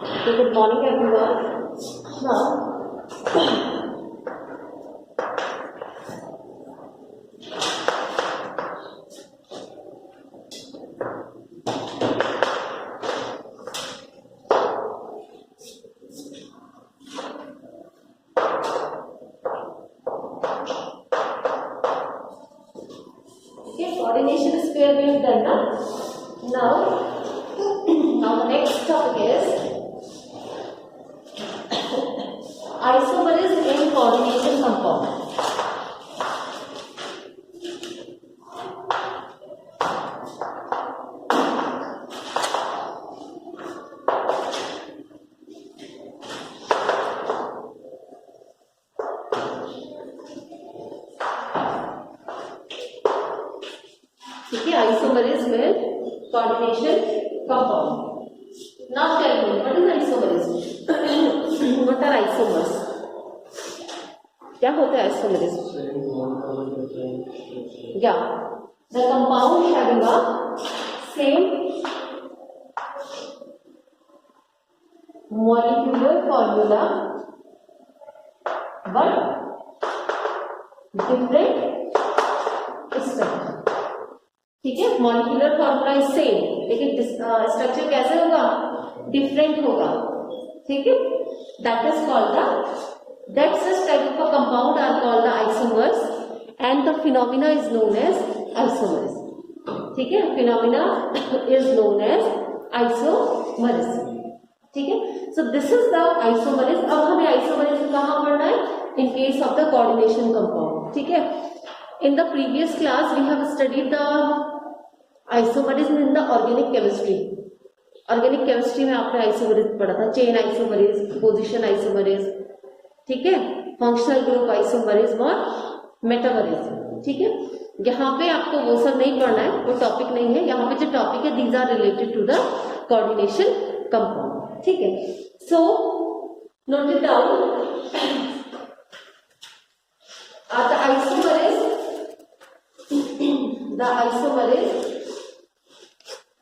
So good morning everyone. Now coordination square we have done now. Now the next topic is isomerism in coordination compound. Isomerism in coordination compound. Now tell me, what is isomerism? What are isomers? क्या होता है isomerism? Yeah, the compound having a same molecular formula but different structure. ठीक है, molecular formula is same लेकिन structure कैसे होगा, different होगा. ठीक है, that is called that such type of compound are called the isomers and the phenomena is known as isomers. ठीक है, phenomena is known as isomerism. ठीक है, so this is the isomerism. अब हमें आइसोमरिज्म कहाँ पढ़ना है? In case of the coordination compound. ठीक है, in the previous class we have studied the isomerism in the organic chemistry. Organic chemistry में आपने isomerism पढ़ा था, chain isomerism, position isomerism. ठीक है, functional group isomerism और metamerism. ठीक है, यहाँ पे आपको वो सब नहीं पढ़ना है, वो टॉपिक नहीं है. यहाँ पे जो टॉपिक है these are related to the coordination compound. ठीक है, so note it down. The isomerism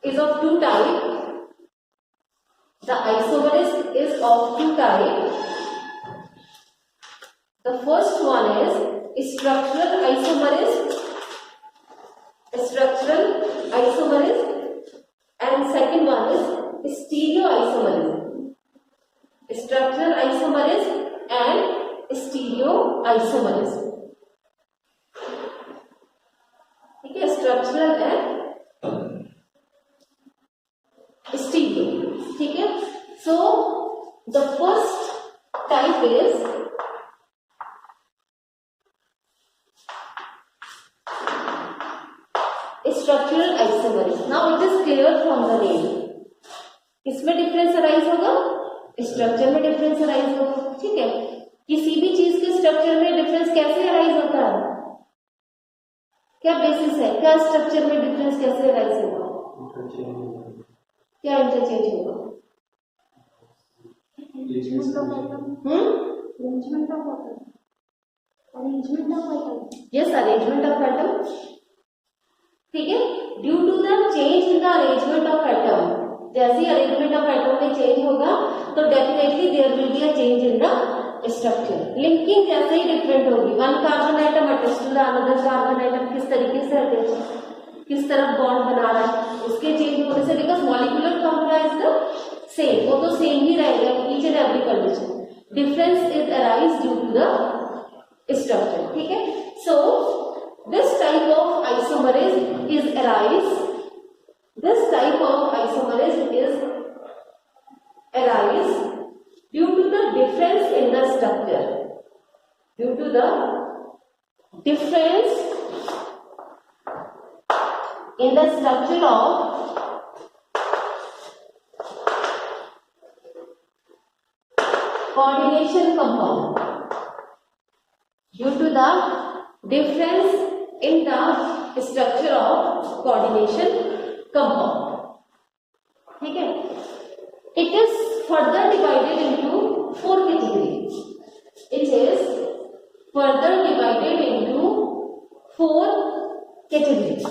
is of two types. The isomerism is of two types. The first one is structural isomerism. Structural isomerism, and second one is stereoisomerism. Structural isomerism and stereoisomerism. Structural and stereo. ठीक है, so the first type is structural isomerism. Now it is clear from the name. इसमें difference arise होगा, structure में difference arise होगा. ठीक है, किसी भी चीज के स्ट्रक्चर में डिफरेंस कैसे अराइज होता है? क्या बेसिस है, क्या स्ट्रक्चर में डिफरेंस कैसे अराइज होगा? क्या इंटरचेंज होगा? Yes, arrangement of atom. ठीक है, due to the change in the arrangement of atom. जैसे अरेंजमेंट ऑफ एटम में चेंज होगा तो definitely there will be a change in the structure. Linking जैसे ही डिफरेंट होगी, one carbon atom attach to the another carbon atom, किस तरीके से अटैच, किस तरफ बॉन्ड बना रहा है, उसके चेंज होने से, because molecular formula is the same, वो तो सेम ही रहेगा each and every condition. Difference is arise due to the structure. ठीक है, so this type of isomerism is arise. This type of isomerism is arise due to the difference in the structure. Due to the difference in the structure of coordination compound. Due to the difference in the structure of coordination compound. ठीक है, it is further divided into four categories. It is further divided into four categories.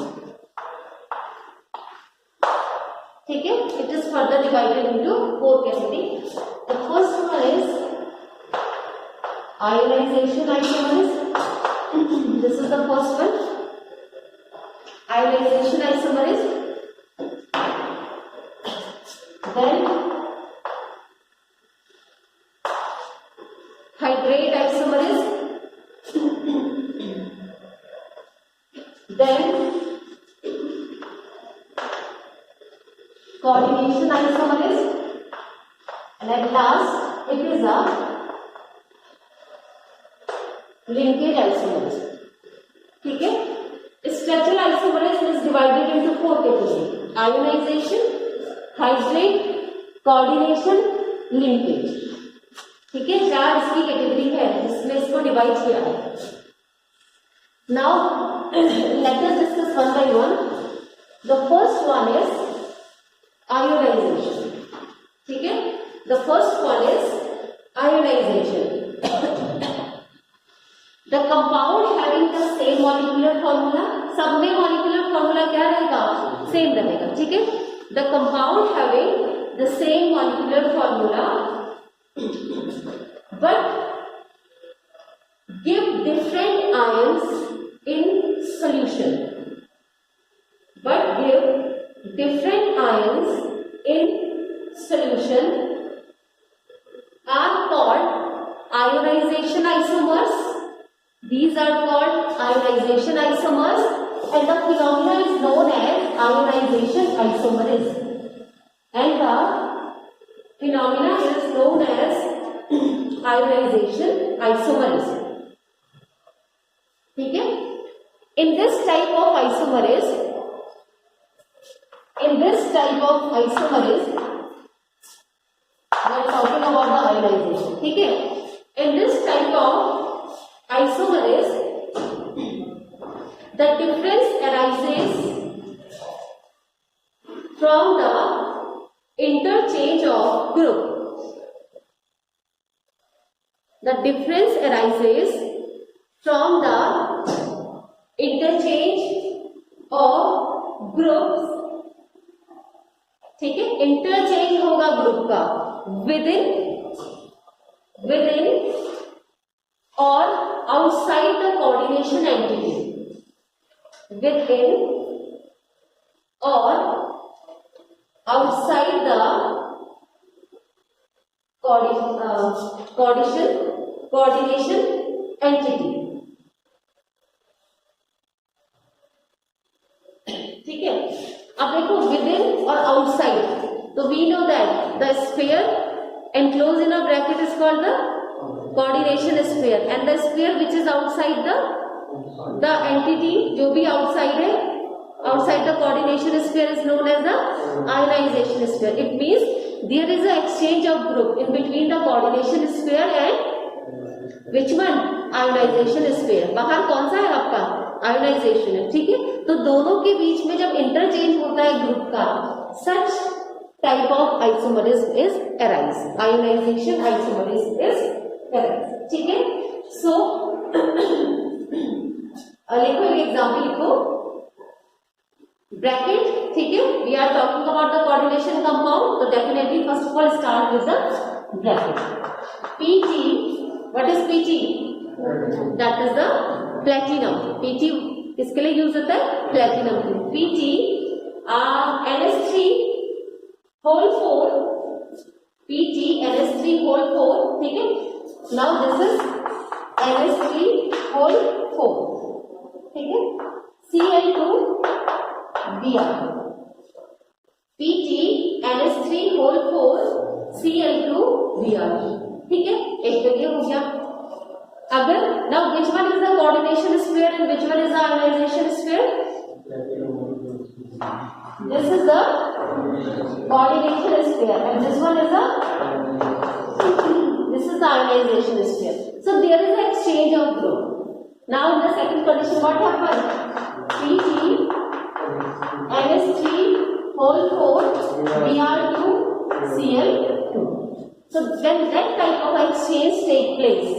ठीक है, it is further divided into four categories. ionization isomerase. This is the first one, ionization isomerase. Then hydrate isomerase. Then coordination isomerase, and at last it is a linkage isomerase. ठीक है, structural isomerase is divided into 4 categories: ionization, hydrate, coordination, linkage. ठीक है, 4 इसकी category है जिसमें इसको divide किया है. Now let us discuss one by one. The first one is ionization. ठीक है, the first one is ionization. The compound having the same molecular formula, सब में molecular formula क्या रहेगा? Same रहेगा. ठीक है, the compound having the same molecular formula but give different ions in solution. But give different ions in solution are called ionization isomers. These are called ionization isomers, and the phenomena is known as ionization isomerase. And the phenomena is known as ionization isomerase. ठीक है, in this type of isomerase, we are talking about the ionization. ठीक है, in this type of isomerase, the difference arises from the interchange of group. The difference arises from the interchange of groups. ठीक है, interchange होगा group का within or outside the coordination entity. Within or outside the coordination entity. ठीक है, अब देखो within और outside. तो we know that the sphere enclosed in a bracket is called the coordination sphere, and the sphere which is outside the entity जो भी outside है, outside the coordination sphere is known as the ionization sphere. It means there is a exchange of group in between the coordination sphere and which one? Ionization sphere. बाहर कौन सा है आपका? Ionisation है. ठीक है, तो दोनों के बीच में जब इंटरचेंज होता है ग्रुप का, such type of isomerism is arise. Ionization isomerism is arise. ठीक है, सो लिखो, एक एग्जाम्पल लिखो, ब्रैकेट. ठीक है, we are talking about the coordination compound, तो definitely first of all start with the bracket. Pg, what is Pg? That is the platinum. Pg किसके लिए यूज होता है? प्लेटिनम के लिए. Pg NH3 whole 4. Pg NH3 whole 4. ठीक है, now this is NH3 whole 4. ठीक है, Cl2 Br. Pg NH3 whole 4 Cl2 Br. ठीक है, एक तो ये हो गया. अगर now which one is the coordination sphere and which one is the ionization sphere? This is the coordination sphere and this one is the ionization sphere. So there is an exchange of group. Now in the second condition what happened? Pg NH3 whole 4 Br2 Cl2. So when that type of exchange take place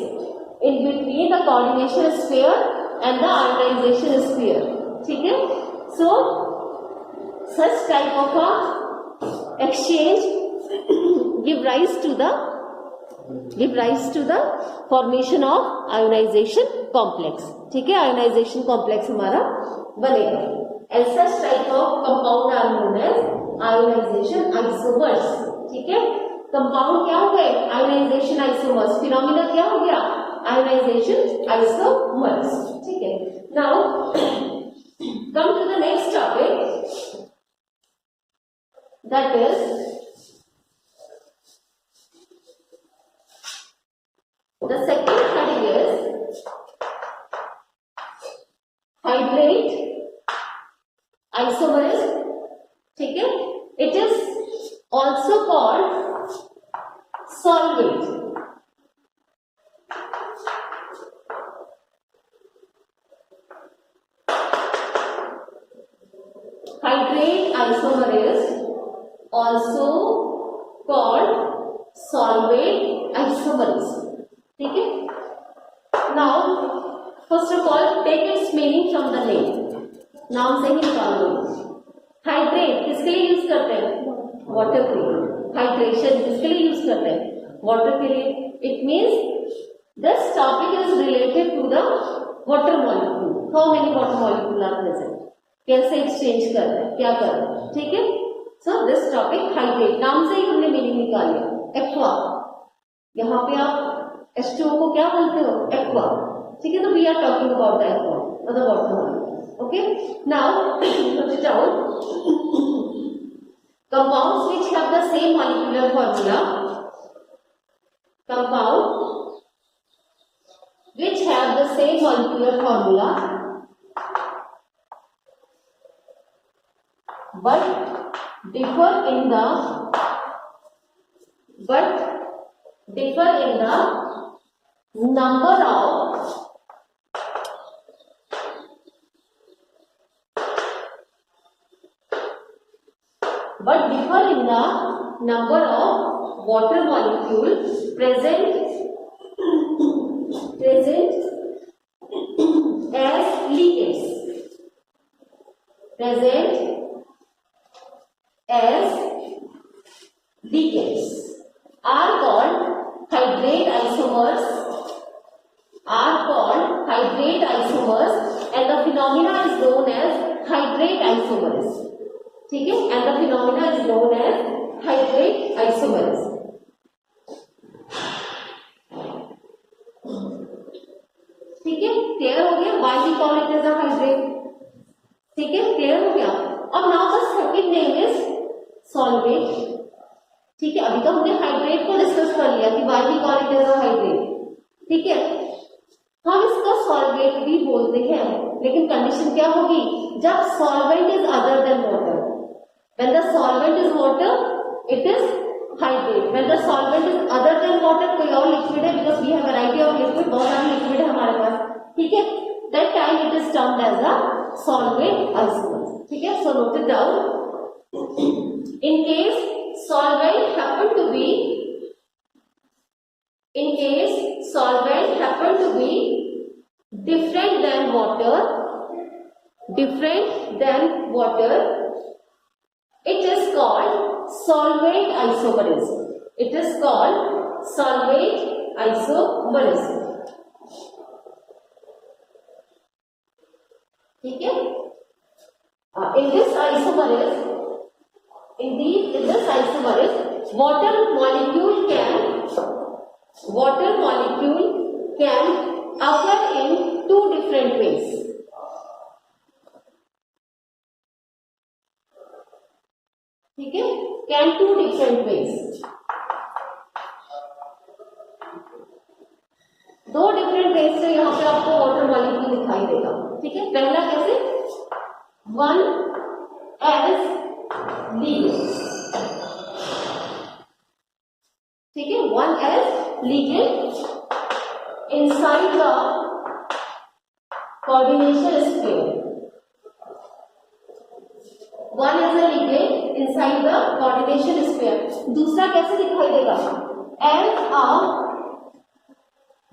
in between the coordination sphere and the ionization sphere. ठीक है, so such type of a exchange give rise to the give rise to the formation of ionization complex. ठीक है, ionization complex हमारा बनेगा। And such type of compound are known as ionization isomers. ठीक है, compound क्या हो गए? Ionisation isomers. Phenomena क्या हो गया? Ionization isomers. ठीक है, now come to the next topic, that is the second heading is hydrate isomerase. ठीक है, it is also called solvate. Hydrate isomerase also called solvate isomerase. ठीक है, now first of all take its meaning from the name. नाम से ही निकाल लो। Hydrate किसके लिए use करते हैं? वाटर के लिए। हाइड्रेशन किसके लिए यूज करते हैं? वाटर के लिए। It means this topic is related to the water molecule. How many water molecule are present? कैसे एक्सचेंज कर रहे हैं, क्या कर रहे हैं? ठीक है, सो दिस टॉपिक हाइड्रेट, नाम से ही हमने मीनिंग निकाल लिया। एक्वा, यहाँ पे आप H2O को क्या बोलते हो? एक्वा। ठीक है, तो we are talking about the aqua और the water molecule. Okay, now put it down. Compounds which have the same molecular formula, compound which have the same molecular formula but differ in the number of water molecules present as ligands, are called hydrate isomers, and the phenomena is known as hydrate isomerase. ठीक है, and the phenomena is known as hydrate isomerase. ठीक है, clear हो गया? Why we call it as a hydrate? ठीक है, clear हो गया? अब now the second name is solvate. ठीक है, अभी तो हमने हाइड्रेट को डिस्कस कर लिया कि why we call it as a hydrate. ठीक है, हम इसको सॉल्वेट भी बोलते हैं, लेकिन कंडीशन क्या होगी? जब solvent is other than water. When the solvent is water, it is hydrate. When the solvent is other than water, कोई और लिक्विड है, because we have variety of liquid, बहुत सारे लिक्विड है हमारे पास। ठीक है, that time it is termed as a solvate isomer. ठीक है, so note it down. In case solvent happen to be different than water, it is called solvate isomerase. ठीक है, in this isomerase, water molecule can occur in two different ways. ठीक है, can two different ways, दो different ways से यहाँ पे आपको water molecule दिखाई देगा। ठीक है, पहला कैसे? One as ligand. ठीक है, one as ligand inside the coordination sphere. One as a ligand inside the coordination sphere. दूसरा कैसे दिखाई देगा? As a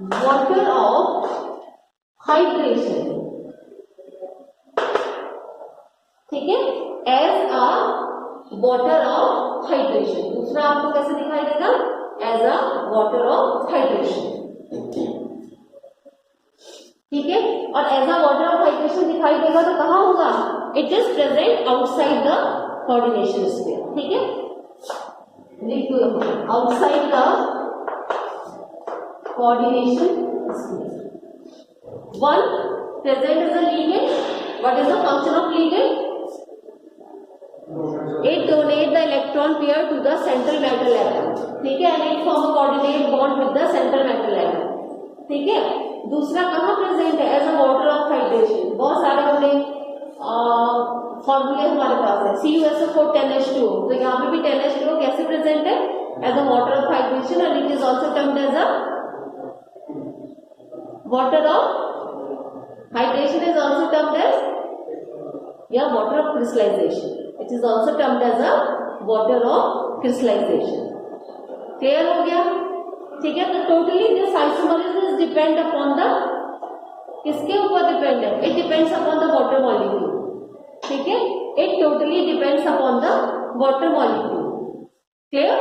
water of hydration। ठीक है, as a water of hydration। दूसरा आपको कैसे दिखाई देगा? as a water of hydration. ठीक है, और as a water of hydration दिखाई देगा तो कहाँ होगा? It is present outside the coordination sphere. ठीक है, लिख दो outside the coordination sphere. One, present as a ligand. What is the function of ligand? It donate the electron pair to the central metal atom. ठीक है, and it form a coordinate bond with the central metal atom. ठीक है, दूसरा कहाँ present है? As a water of hydration. बहुत सारे हमने फॉर्मूले हमारे पास है, CuSO4 10H2O, तो यहाँ पे भी 10H2O कैसे प्रेजेंट है? As a water of hydration, and it is also termed as a water of hydration, is also termed as या water of crystallization. It is also termed as a water of crystallization. Clear हो गया? ठीक है, तो totally this isomerism depend upon the, किसके ऊपर depend है? It depends upon the water molecule. ठीक है, it totally depends upon the water molecule. Clear?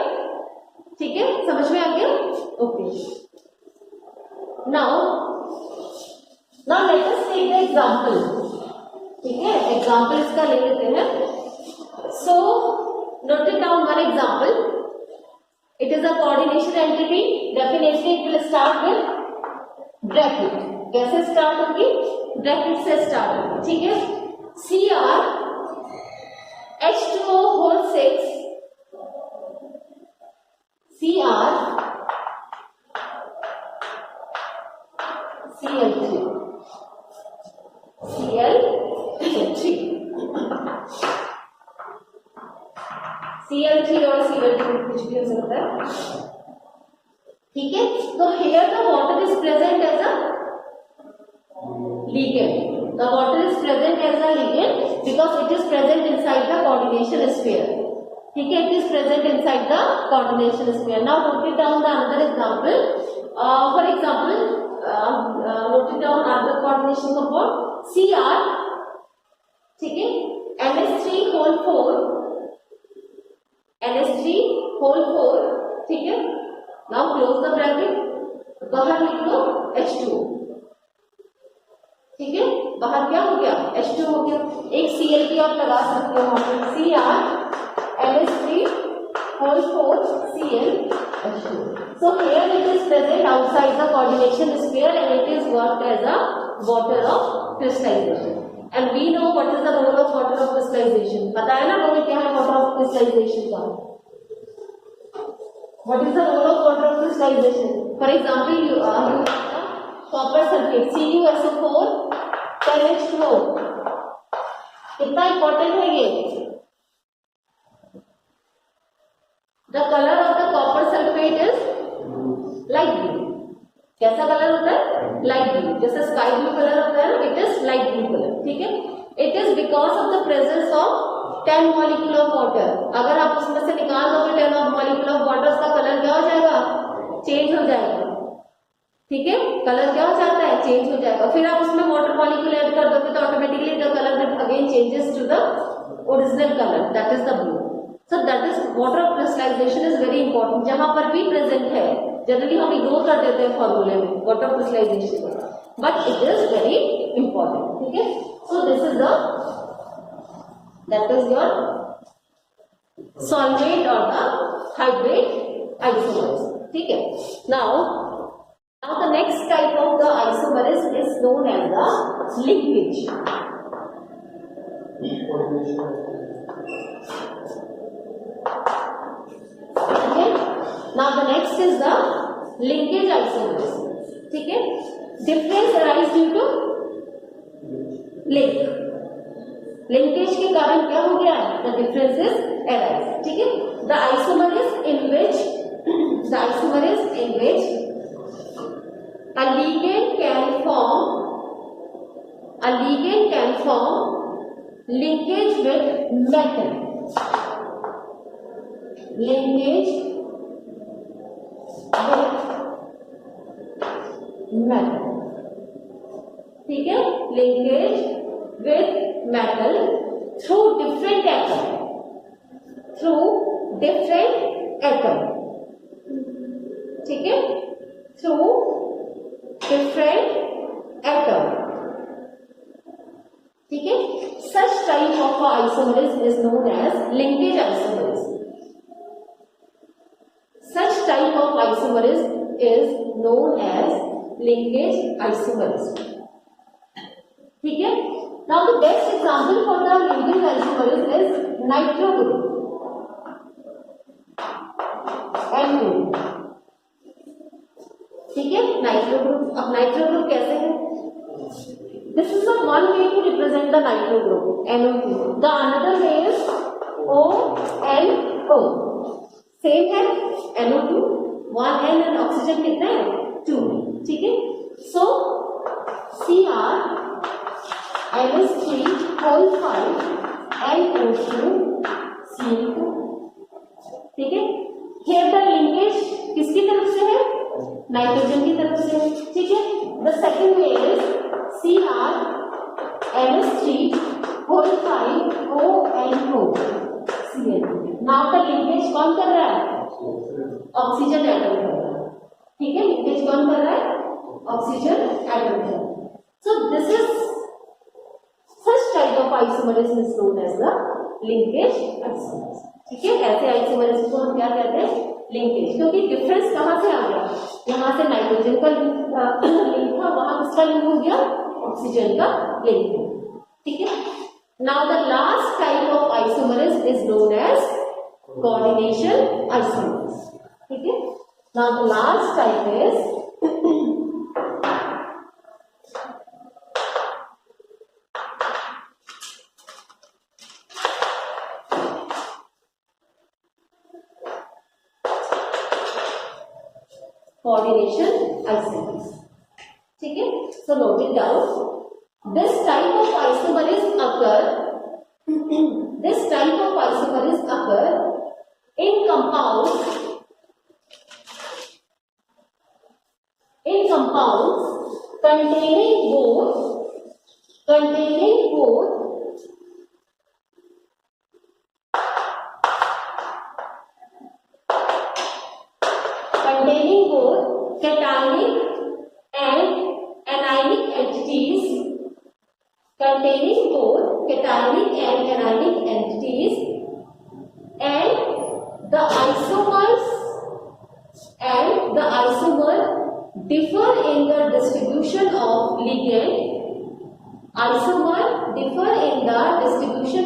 ठीक है, समझ में आ गया? Okay. Now let us take the example. ठीक है, एग्जाम्पल इसका ले लेते हैं। So note it down one example. It is a coordination entity. Definitely it will start with bracket. कैसे start होगी? Bracket से start होगी। ठीक है, Cr H2O whole 6 Cr Cl3 Cl3 और Cl2 कुछ भी हो सकता है। ठीक है, तो here the water is present as a ligand. The water is present as a ligand because it is present inside the coordination sphere. ठीक है, it is present inside the coordination sphere. Now note it down the another example. For example, note it down another coordination compound Cr. ठीक है, NH3 whole 4 NH3 whole 4। ठीक है, now close the bracket, बाहर लिख लो H2O। ठीक है, बाहर क्या हो गया? H2O हो गया। एक Cl की आप लगा सकते हो वहां पर, Cr NH3 whole 4 Cl H2O। So here it is present outside the coordination sphere and it is worked as a water of crystallization. And we know what is the role of water of crystallization. पता है ना role क्या है water of crystallization का? What is the role of water of crystallization? For example, you have copper sulfate CuSO4 10H2O। कितना important है ये? The color of the copper sulfate is light blue. कैसा कलर होता है? Light blue. जैसे sky blue colour होता है ना, it is light blue colour. ठीक है, it is because of the presence of 10 molecule of water. अगर आप उसमें से निकाल दोगे 10 मॉलिक्यूल ऑफ वाटर, उसका कलर क्या हो जाएगा? चेंज हो जाएगा। ठीक है, कलर क्या हो जाता है? चेंज हो जाएगा। फिर आप उसमें वाटर मॉलिक्यूल ऐड कर दोगे तो automatically the colour again changes to the original colour, that is the blue. So that is water of crystallization is very important. जहां पर भी प्रेजेंट है, जनरली हम इग्नोर कर देते हैं फॉर्मूले में water of crystallization, but it is very important. ठीक है, so this is that is your solvate और द हाइड्रेट आइसोमर्स। ठीक है, now the next type of the isomers is known as the linkage. Now the next is the linkage isomers. ठीक है, difference arise due to link. Linkage के कारण क्या हो गया है? The difference is arise. ठीक है, the isomer is in which a ligand can form linkage with metal. Linkage metal। ठीक है, linkage with metal through different atom। ठीक है, थ्रू डिफरेंट एटम, ठीक है। Such type of isomerism is known as linkage isomerism. Such type of isomerism is known as linkage isomerism, ठीक है। Now the best example for the linkage isomerase is nitro group, N2, ठीक है। Nitro group, अब nitro group कैसे है? This is the one way to represent the nitro group, NO2. The another way is ONO, same है NO2, 1 N and oxygen कितना है 2, ठीक है। So Cr NH3 whole 5 NO2 CO2, ठीक है। Here the linkage किसकी तरफ से है? नाइट्रोजन की तरफ से है, ठीक है। The second way is Cr NH3 whole 5 ONO CN। Now the linkage कौन कर रहा है? ऑक्सीजन एटम कर रहा है, ठीक है। लिंकेज कौन कर रहा है? ऑक्सीजन एटम कर रहा है। So this is such type of isomerase is known as the linkage isomerase, ठीक है। ऐसे आइसोमरेज को हम क्या कहते हैं? लिंकेज। क्योंकि डिफरेंस कहाँ से आ गया? यहाँ से नाइट्रोजन का लिंक था, वहां किसका लिंक हो गया? ऑक्सीजन का लिंक हो, ठीक है। Now the last type of isomerism is known as coordination isomerism, ठीक है। Now the last type is coordination isomerase, ठीक है। So note it down. This type of isomerase occur in compounds containing both cationic and anionic entities, and the isomer differ in the distribution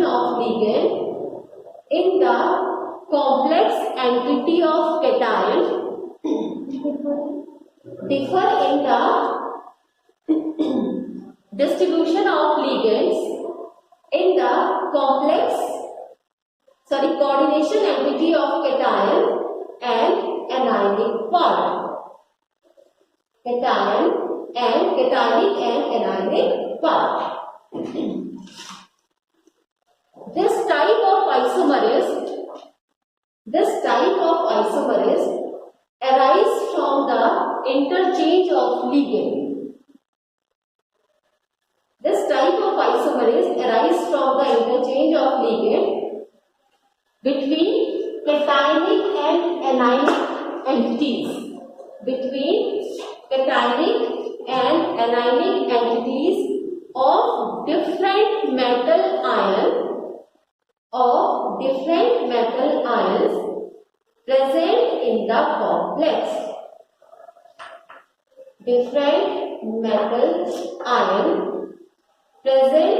of ligand. In the complex entity of cation, differ in the distribution of ligands in the coordination entity of cation and anionic part. Cationic and anionic part. This type of isomerase arise from the interchange of ligand. This type of isomerase arise from the interchange of ligand between cationic and anionic entities. Of different metal ions present in the complex. Different metal ion present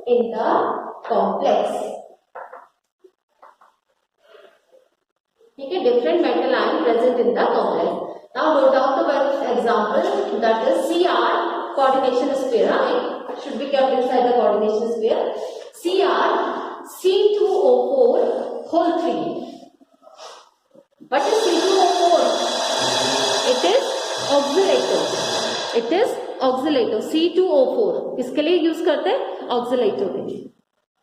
in the complex. ठीक है, different metal ion present in the complex. Now note down the one example, that is Cr coordination sphere. It should be kept inside the coordination sphere. Cr C2O4 whole 3. What is C2O4? It is oscillator. C2O4 किसके लिए use करते हैं? Oscillator के लिए।